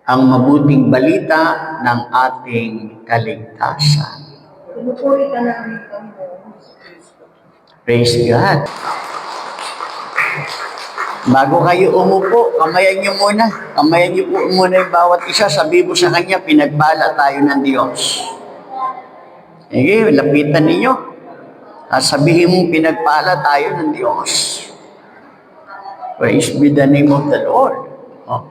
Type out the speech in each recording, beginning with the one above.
ang mabuting balita ng ating kaligtasan. Pinupuri ka namin Panginoon. Praise God. Bago kayo umupo, kamayan niyo muna. Kamayan niyo po muna yung bawat isa. Sabi mo sa Kanya, pinagpala tayo ng Diyos. Sige, lapitan ninyo. At sabihin mo, pinagpala tayo ng Diyos. Praise be the name of the Lord. Oh.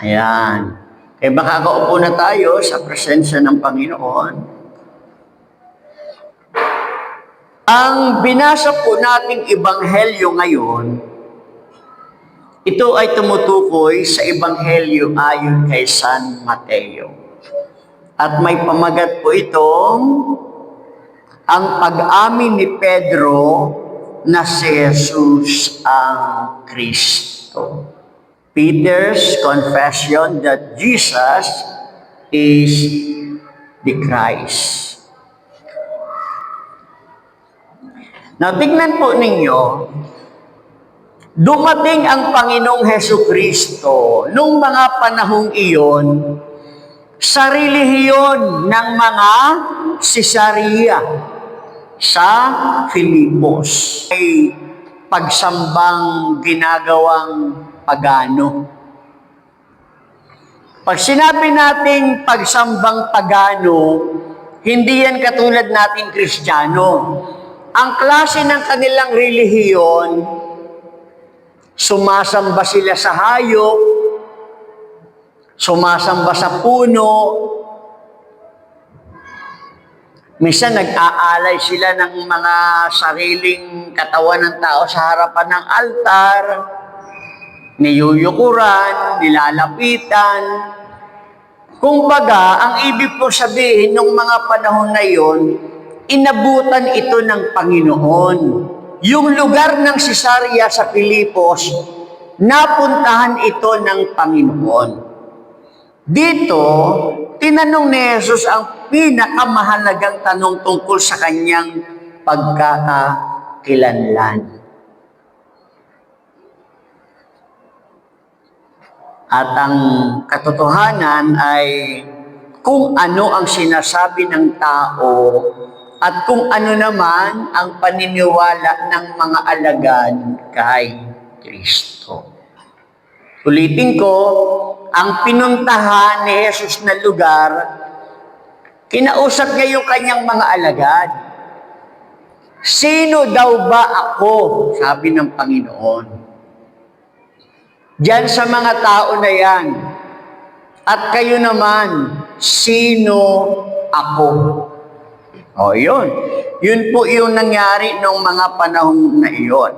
Ayan. Eh makakaupo na tayo sa presensya ng Panginoon. Ang binasa po nating ebanghelyo ngayon, ito ay tumutukoy sa ebanghelyo ayon kay San Mateo. At may pamagat po itong ang pag-amin ni Pedro na si Jesus ang Kristo. Peter's confession that Jesus is the Christ. Now, tignan po ninyo, dumating ang Panginoong Hesukristo nung mga panahong iyon sa relihiyon ng mga Cesarea sa Filipos. Ay pagsambang ginagawang pagano. Pag sinabi nating pagsambang pagano, hindi yan katulad nating Kristiyano. Ang klase ng kanilang relihiyon, sumasamba sila sa hayop, sumasamba sa puno, minsan nag-aalay sila ng mga sariling katawan ng tao sa harapan ng altar, niyuyukuran, nilalapitan. Kumbaga, ang ibig po sabihin ng mga panahon na yon, inabutan ito ng Panginoon. Yung lugar ng Cesarea sa Filipos, napuntahan ito ng Panginoon. Dito, tinanong ni Jesus ang pinakamahalagang tanong tungkol sa kanyang pagkakakilanlan. At ang katotohanan ay kung ano ang sinasabi ng tao at kung ano naman ang paniniwala ng mga alagad kay Kristo. Ulitin ko, ang pinuntahan ni Jesus na lugar, kinausap niya yung kanyang mga alagad. Sino daw ba ako? Sabi ng Panginoon. Diyan sa mga tao na yan. At kayo naman, sino ako? O yun. Yun po yung nangyari nung mga panahon na iyon.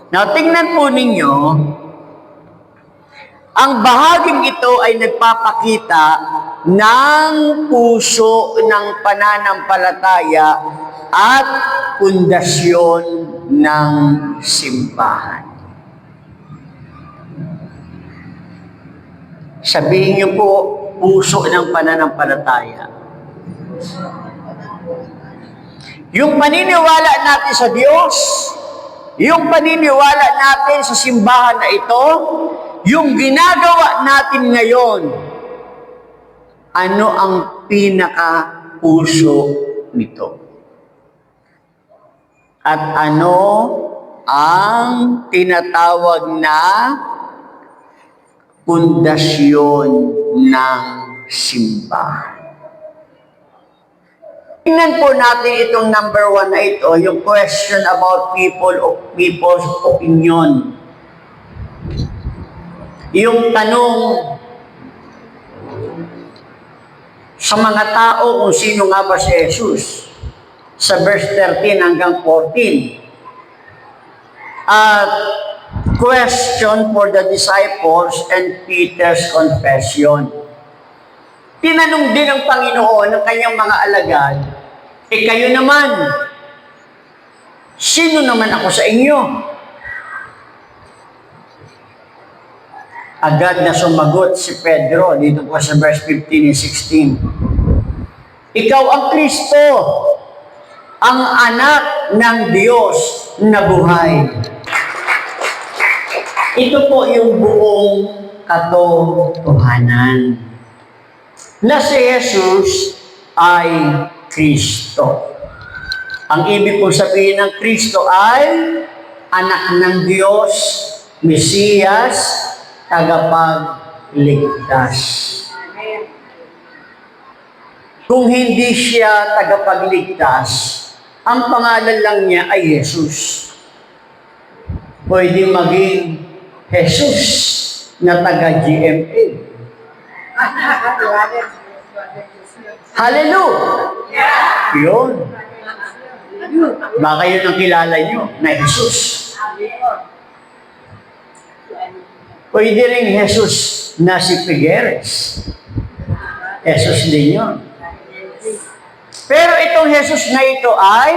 Now, tingnan po ninyo, ang bahaging ito ay nagpapakita ng puso ng pananampalataya at pundasyon ng simbahan. Sabihin niyo po, puso ng pananampalataya. Yung paniniwala natin sa Diyos, yung paniniwala natin sa simbahan na ito, yung ginagawa natin ngayon, ano ang pinaka-puso nito? At ano ang tinatawag na pundasyon ng simbahan? Tingnan po natin itong number 1 na ito, yung question about people's opinion. Yung tanong sa mga tao kung sino nga ba si Jesus sa verse 13 hanggang 14. At question for the disciples and Peter's confession. Tinanong din ng Panginoon ng kanyang mga alagad, kayo naman, sino naman ako sa inyo? Agad na sumagot si Pedro dito po sa verse 15 and 16. Ikaw ang Kristo, ang anak ng Diyos na buhay. Ito po yung buong katotohanan na si Jesus ay Kristo. Ang ibig kong sabihin ng Kristo ay anak ng Diyos, Mesiyas, tagapagligtas. Kung hindi siya tagapagligtas, ang pangalan lang niya ay Jesus. Pwede maging Jesus na taga-GMA. Hallelujah! Yun. Baka yun ang kilala nyo na Jesus. Pwede rin Jesus na si Figueres. Jesus din yun. Pero itong Jesus na ito ay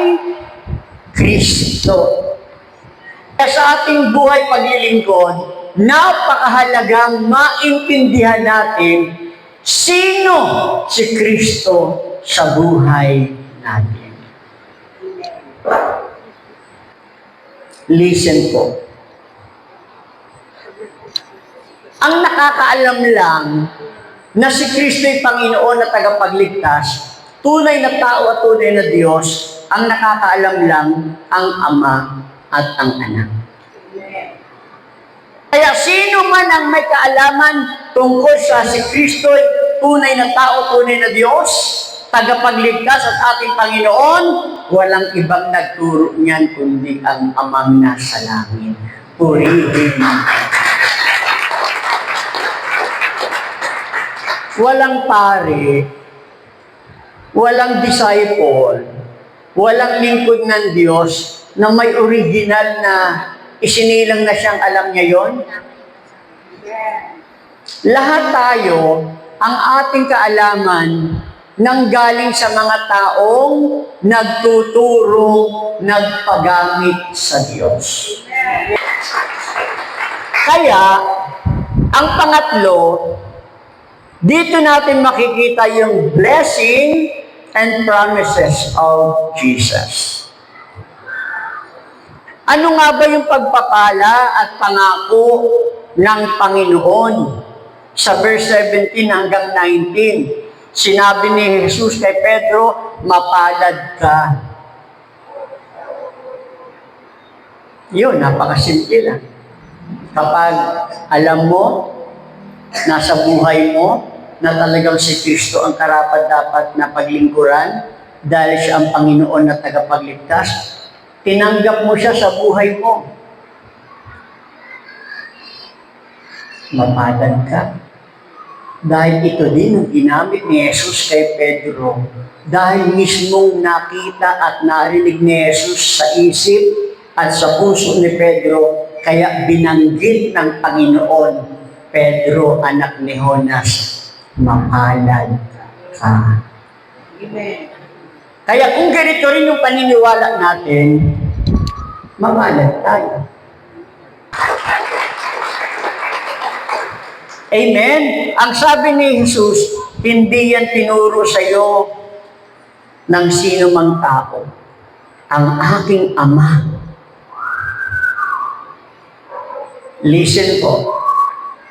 Kristo. Kaya sa ating buhay paglilingkod, napakahalagang maintindihan natin sino si Kristo sa buhay natin. Listen po. Ang nakakaalam lang na si Kristo ay Panginoon na tagapagligtas, tunay na tao at tunay na Diyos, ang nakakaalam lang ang Ama at ang Anak. Kaya sino man ang may kaalaman tungkol sa si Kristo ay tunay na tao, tunay na Diyos, tagapagligtas at ating Panginoon, walang ibang nagturo niyan kundi ang Amang nasa langit. Purihin. Walang pare, walang disciple, walang lingkod ng Diyos na may original na isinilang na siyang alam niya yon. Lahat tayo, ang ating kaalaman, nanggaling sa mga taong nagtuturo, nagpagamit sa Diyos. Kaya, ang pangatlo, dito natin makikita yung blessing and promises of Jesus. Ano nga ba yung pagpapala at pangako ng Panginoon? Sa verse 17 hanggang 19, sinabi ni Jesus kay Pedro, mapalad ka. Yun, napakasimple lang. Kapag alam mo, nasa buhay mo, na talagang si Kristo ang karapat-dapat na paglingkuran, dahil siya ang Panginoon na tagapagligtas, tinanggap mo siya sa buhay mo. Mapalad ka. Dahil ito din ang ginamit ni Jesus kay Pedro. Dahil mismong nakita at narinig ni Jesus sa isip at sa puso ni Pedro, kaya binanggit ng Panginoon, Pedro, anak ni Jonas, mapalad ka. Amen. Kaya kung ganito rin yung paniniwala natin, mapalad tayo. Amen? Ang sabi ni Jesus, hindi yan tinuro sa iyo ng sino mang tao. Ang aking Ama. Listen po.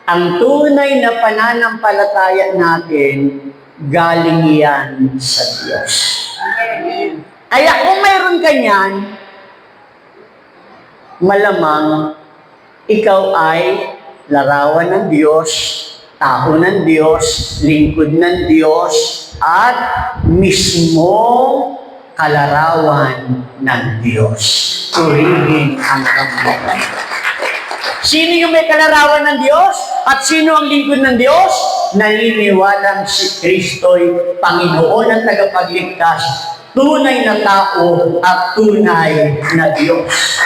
Ang tunay na pananampalataya natin, galing yan sa Diyos. Kaya kung mayroon ka niyan, malamang ikaw ay larawan ng Diyos, tao ng Diyos, lingkod ng Diyos, at mismong kalarawan ng Diyos. Purihin ang kamay. Sino yung may kalarawan ng Diyos? At sino ang lingkod ng Diyos? Naniniwalang si Kristo'y Panginoon ang tagapagligtas, tunay na tao at tunay na Diyos.